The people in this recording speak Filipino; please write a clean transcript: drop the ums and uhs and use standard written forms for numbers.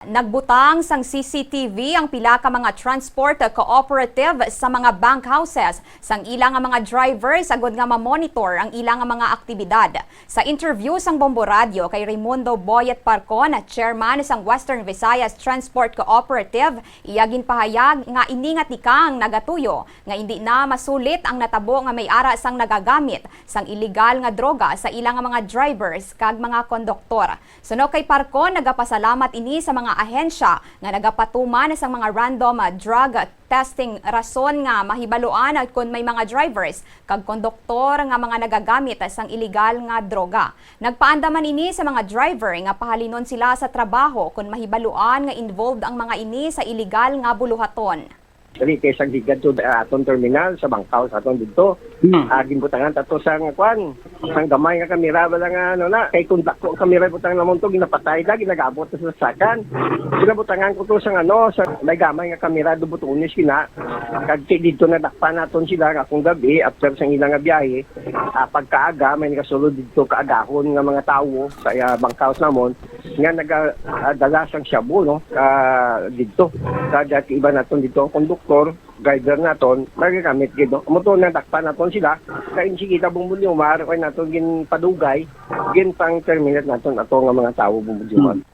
Nagbutang sang CCTV ang pila ka mga transport cooperative sa mga bank houses sang ilang nga mga drivers agud nga ma-monitor ang ilang nga mga aktibidad. Sa interview sang Bombo Radio kay Raimundo Boyet Parcon, chairman sang Western Visayas Transport Cooperative, iya ginpahayag nga iningat ikang nagatuyo nga hindi na masulit ang natabo nga may-ara sang nagagamit sang illegal nga droga sa ilang nga mga drivers kag mga konduktor. Suno kay Parcon, nagapasalamat ini sa mga ahensya nga nagapatuman sa mga random drug testing rason nga mahibaluan kung may mga drivers kag konduktor nga mga nagagamit sang illegal nga droga. Nagpaandaman ini sa mga driver nga pahalinon sila sa trabaho kung mahibaluan nga involved ang mga ini sa illegal nga buluhaton. Dali kay sang higad to aton terminal sa bangkaw sa aton dito. Ginbutangan tato sang kwan, sang gamay nga kamera wala nga ano na kay kun dako ang kamera butang namon to ginapatay da ginagabot sa sakan. Ginabutangan ko to sang ano sa may gamay nga kamera do butunis kina. Kag dito na dakpan naton sila akong gabi after sang ilang nga biyahe. Pagkaaga may nagasulod dito kaagahon nga mga tawo sa bangkaw namon nga nagadala sang shabu no dito. Kada iba naton dito ang konduktor, driver naton, magagamit gid. Moto na dakpan naton sila, kay sige ta bumbulyumar kay naton gin padugay, gin pang terminate naton ato nga mga tawo bumbulyumar.